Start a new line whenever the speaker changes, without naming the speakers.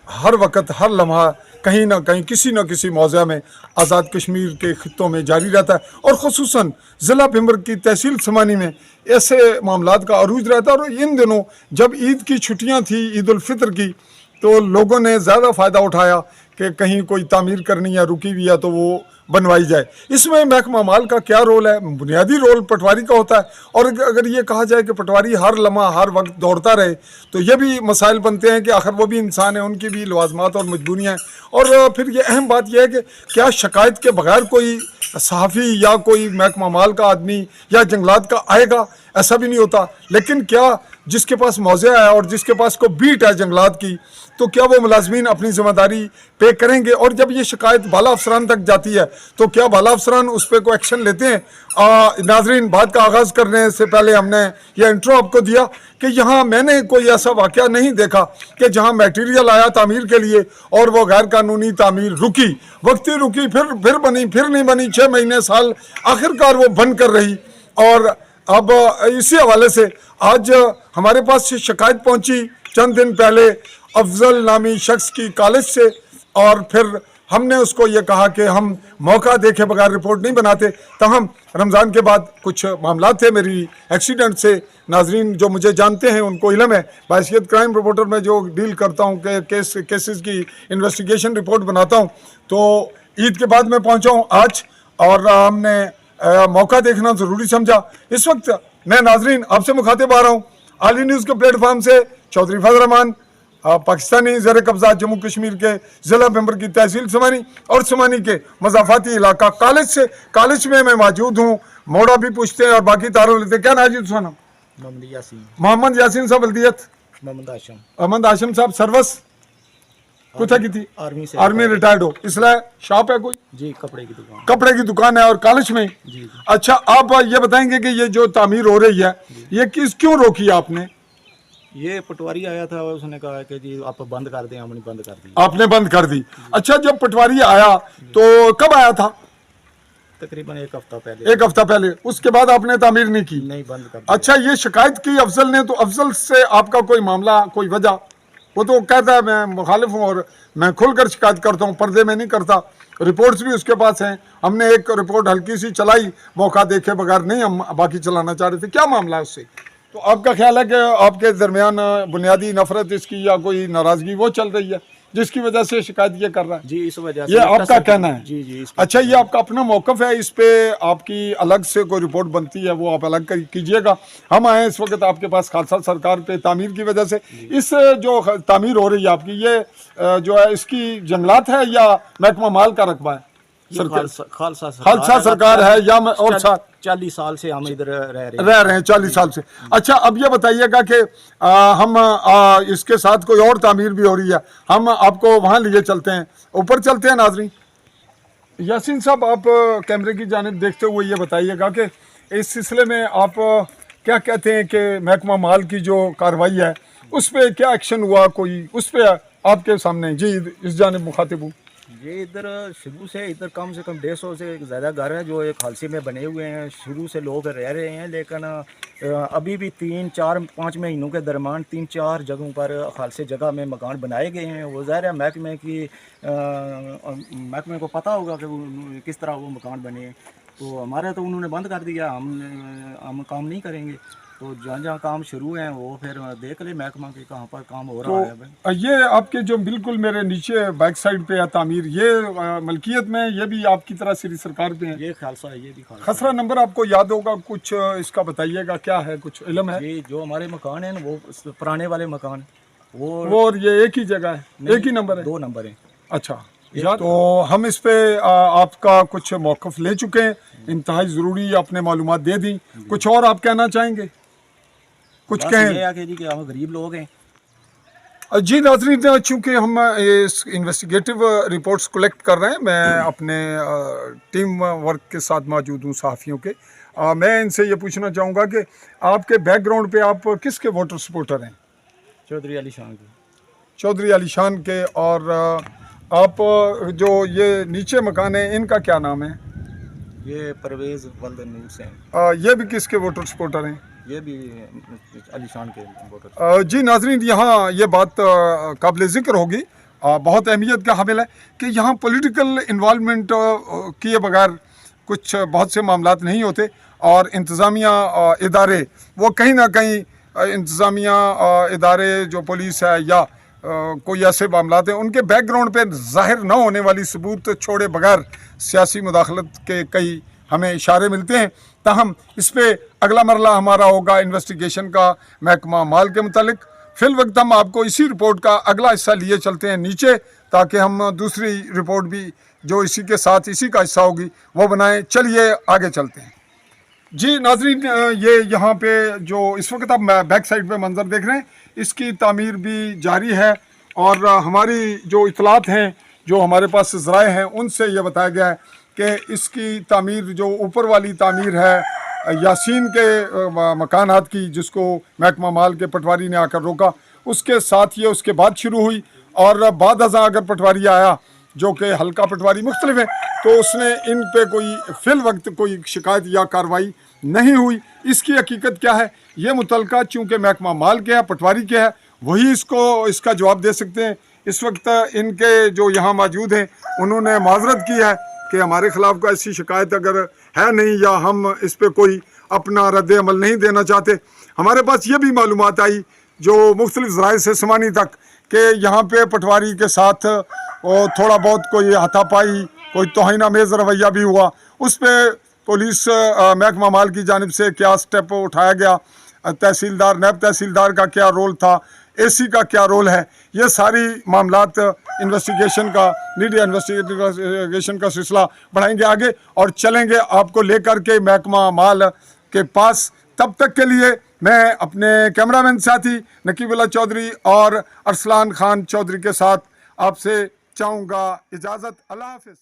हर वक्त हर लम्हा कहीं ना कहीं किसी न किसी मौज़े में आज़ाद कश्मीर के खित्तों में जारी रहता है, और ख़ुसूसन ज़िला भिंबर की तहसील समानी में ऐसे मामलात का अरूज रहता है। और इन दिनों जब ईद की छुट्टियां थी, ईद उल फितर की, तो लोगों ने ज़्यादा फ़ायदा उठाया कि कहीं कोई तामीर करनी या रुकी हुई है तो वो बनवाई जाए। इसमें महकमा माल का क्या रोल है? बुनियादी रोल पटवारी का होता है। और अगर ये कहा जाए कि पटवारी हर लम्हा हर वक्त दौड़ता रहे तो ये भी मसाइल बनते हैं कि आखिर वो भी इंसान है, उनकी भी लवाजमात और मजबूरियाँ हैं। और फिर ये अहम बात यह है कि क्या शिकायत के बगैर कोई सहाफ़ी या कोई महकमा माल का आदमी या जंगलात का आएगा? ऐसा भी नहीं होता। लेकिन क्या जिसके पास मौज़ा है और जिसके पास को बीट है जंगलात की, तो क्या वो मुलाजमीन अपनी ज़िम्मेदारी पे करेंगे? और जब ये शिकायत बाला अफसरान तक जाती है तो क्या बाला अफसरान उस पर कोई एक्शन लेते हैं? नाजरीन, बात का आगाज़ करने से पहले हमने यह इंट्रो आपको दिया कि यहाँ मैंने कोई ऐसा वाक़या नहीं देखा कि जहाँ मटेरियल आया तामीर के लिए और वो गैर कानूनी तामीर रुकी, वक्ती रुकी, फिर बनी, फिर नहीं बनी, 6 महीने साल, आखिरकार वो बन कर रही। और अब इसी हवाले से आज हमारे पास शिकायत पहुंची चंद दिन पहले अफजल नामी शख्स की कॉलेज से, और फिर हमने उसको ये कहा कि हम मौका देखे बगैर रिपोर्ट नहीं बनाते। तहम रमज़ान के बाद कुछ मामला थे मेरी एक्सीडेंट से, नाजरीन जो मुझे जानते हैं उनको इल्म है, बाइसियत क्राइम रिपोर्टर में जो डील करता हूँ कि केसेस की इन्वेस्टिगेशन रिपोर्ट बनाता हूँ। तो ईद के बाद मैं पहुँचा हूँ आज, और हमने मौका देखना ज़रूरी समझा। इस वक्त मैं नाजरीन आपसे मुखातिब आ रहा हूँ आली न्यूज़ के प्लेटफार्म से, चौधरी फजल रहमान, पाकिस्तानी ज़र कब्ज़ा जम्मू कश्मीर के ज़िला भिंबर की तहसील समानी और समानी के मज़ाफ़ाती इलाका कॉलेज से। कॉलेज में मैं मौजूद हूँ, मोड़ा भी पूछते हैं और बाकी तारों लेते हैं। क्या नाजिद सुना? मोहम्मद यासीन साहब बल्दियत, मोहम्मद आशम साहब सर्वस कुछ की थी आर्मी रिटायर्ड हो, इसलिए शॉप है कोई
जी, कपड़े की
दुकान है और कॉलेज में
जी।
अच्छा, आप ये बताएंगे कि ये जो तामीर हो रही है ये क्यों रोकी आपने?
ये पटवारी आया था, उसने कहा कि जी आप बंद कर दें, हमने बंद कर दी।
आपने बंद कर दी? अच्छा, जब पटवारी आया तो कब आया था?
तकरीबन एक
हफ्ता पहले। उसके बाद आपने तामीर नहीं की?
नहीं, बंद कर दिया।
अच्छा, ये शिकायत की अफजल ने, तो अफजल से आपका कोई मामला, कोई वजह? वो तो कहता है मैं मुखालिफ हूँ और मैं खुलकर शिकायत करता हूँ, पर्दे में नहीं करता। रिपोर्ट्स भी उसके पास हैं, हमने एक रिपोर्ट हल्की सी चलाई, मौका देखे बगैर नहीं हम बाकी चलाना चाह रहे थे। क्या मामला है उससे? तो आपका ख्याल है कि आपके दरमियान बुनियादी नफरत इसकी या कोई नाराज़गी वो चल रही है जिसकी वजह से शिकायत ये कर रहा है?
जी, इस वजह से
ये आपका कहना है?
जी जी।
अच्छा, ये आपका अपना मौक़िफ़ है, इस पे आपकी अलग से कोई रिपोर्ट बनती है वो आप अलग कीजिएगा। हम आए इस वक्त आपके पास खालसा सरकार पे तामीर की वजह से। इस जो तामीर हो रही है आपकी, ये जो है इसकी जंगलात है या महकमा माल का रकबा है? खालसा सरकार है या और
40 साल से हम इधर
रह रहे हैं 40 साल से। अच्छा, अब ये बताइएगा कि हम इसके साथ कोई और तामीर भी हो रही है, हम आपको वहाँ लिए चलते हैं, ऊपर चलते हैं। नाजरीन, यासीन साहब आप कैमरे की जानिब देखते हुए ये बताइएगा कि इस सिलसिले में आप क्या कहते हैं कि महकमा माल की जो कार्रवाई है उस पर क्या एक्शन हुआ कोई? उस पर आपके सामने जी इस जानिब मुखातिब हूँ।
ये इधर शुरू से इधर कम से कम 150 से ज़्यादा घर हैं जो एक खालसे में बने हुए हैं, शुरू से लोग रह रहे हैं। लेकिन अभी भी 3-4-5 महीनों के दरमियान 3-4 जगहों पर खालसे जगह में मकान बनाए गए हैं। वो ज़ाहिर है महकमे को पता होगा कि वो किस तरह वो मकान बने, तो हमारे तो उन्होंने बंद कर दिया। हम काम नहीं करेंगे, तो जहाँ काम शुरू हैं वो फिर देख ले महकमा के कहाँ पर काम हो रहा है।
तो ये आपके जो बिल्कुल मेरे नीचे बैक साइड पे है तामीर, ये मलकियत में, ये भी आपकी तरह सिरी सरकार पे है?
ये खालसा है, ये भी खालसा।
खसरा नंबर आपको याद होगा कुछ, इसका बताइएगा क्या है, कुछ इल्म है?
ये जो हमारे मकान है वो पुराने वाले मकान, वो
और ये एक ही जगह है, एक ही नंबर है?
2 नंबर है।
अच्छा, तो हम इस पे आपका कुछ मौक़िफ़ ले चुके हैं, इंतहाई ज़रूरी आपने मालूमात दे दी। कुछ और आप कहना चाहेंगे? कुछ कहें?
ये है कि हम गरीब लोग हैं।
जी नाज़रीन, चूँकि हम इस इन्वेस्टिगेटिव रिपोर्ट्स कलेक्ट कर रहे हैं, मैं अपने टीम वर्क के साथ मौजूद हूँ सहाफ़ियों के। मैं इनसे ये पूछना चाहूँगा कि आपके बैकग्राउंड पे आप किसके वोटर सपोर्टर हैं?
चौधरी अली शान के।
चौधरी अली शान के। और आप जो ये नीचे मकान है इनका क्या नाम है?
ये परवेज़ वल्द नूर से।
ये भी किसके वोटर सपोर्टर हैं?
ये भी अली शान के वोटर।
जी नाज़रीन, यहाँ ये बात काबिल ज़िक्र होगी। बहुत अहमियत का हामिल है कि यहाँ पॉलिटिकल इन्वॉल्वमेंट किए बगैर कुछ बहुत से मामलात नहीं होते, और इंतज़ामिया इदारे वो कहीं ना कहीं इंतज़ामिया इदारे जो पुलिस है या कोई ऐसे मामलात हैं उनके बैकग्राउंड पे ज़ाहिर न होने वाली सबूत छोड़े बगैर सियासी मुदाखलत के कई हमें इशारे मिलते हैं। ताहम इस पर अगला मरला हमारा होगा इन्वेस्टिगेशन का महकमा माल के मुतालिक। फिल वक्त हम आपको इसी रिपोर्ट का अगला हिस्सा लिए चलते हैं नीचे, ताकि हम दूसरी रिपोर्ट भी जो इसी के साथ इसी का हिस्सा होगी वो बनाएं। चलिए आगे चलते हैं। जी नाजरीन, ये यहाँ पे जो इस वक्त आप बैक साइड पे मंजर देख रहे हैं, इसकी तामीर भी जारी है, और हमारी जो इतलात हैं, जो हमारे पास ज़राए हैं, उनसे ये बताया गया है कि इसकी तामीर जो ऊपर वाली तामीर है यासीन के मकानात की, जिसको महकमा माल के पटवारी ने आकर रोका, उसके साथ ये उसके बाद शुरू हुई, और बाद अज़ां अगर पटवारी आया जो कि हल्का पटवारी मुख्तलिफ है, तो उसने इन पे कोई फिल वक्त कोई शिकायत या कार्रवाई नहीं हुई। इसकी हकीकत क्या है, ये मुतलका चूँकि महकमा माल के है, पटवारी के है, वही इसका जवाब दे सकते हैं। इस वक्त इनके जो यहाँ मौजूद हैं उन्होंने माजरत की है कि हमारे ख़िलाफ़ कोई ऐसी शिकायत अगर है नहीं, या हम इस पर कोई अपना रद्द अमल नहीं देना चाहते। हमारे पास ये भी मालूमात आई जो मुख्तलिफ ज़राए से समानी तक, कि यहाँ पे पटवारी के साथ और थोड़ा बहुत कोई हाथापाई, कोई तौहीनामेज़ रवैया भी हुआ। उस पर पुलिस महकमा माल की जानिब से क्या स्टेप उठाया गया, तहसीलदार नायब तहसीलदार का क्या रोल था, एसी का क्या रोल है, ये सारी मामलात इन्वेस्टिगेशन का, मीडिया इन्वेस्टिगेशन का सिलसिला बढ़ाएंगे आगे और चलेंगे आपको लेकर के महकमा माल के पास। तब तक के लिए मैं अपने कैमरामैन साथी नकीबुल्लाह चौधरी और अरसलान खान चौधरी के साथ आपसे चाहूँगा इजाज़त। अल्लाह हाफ़िज़।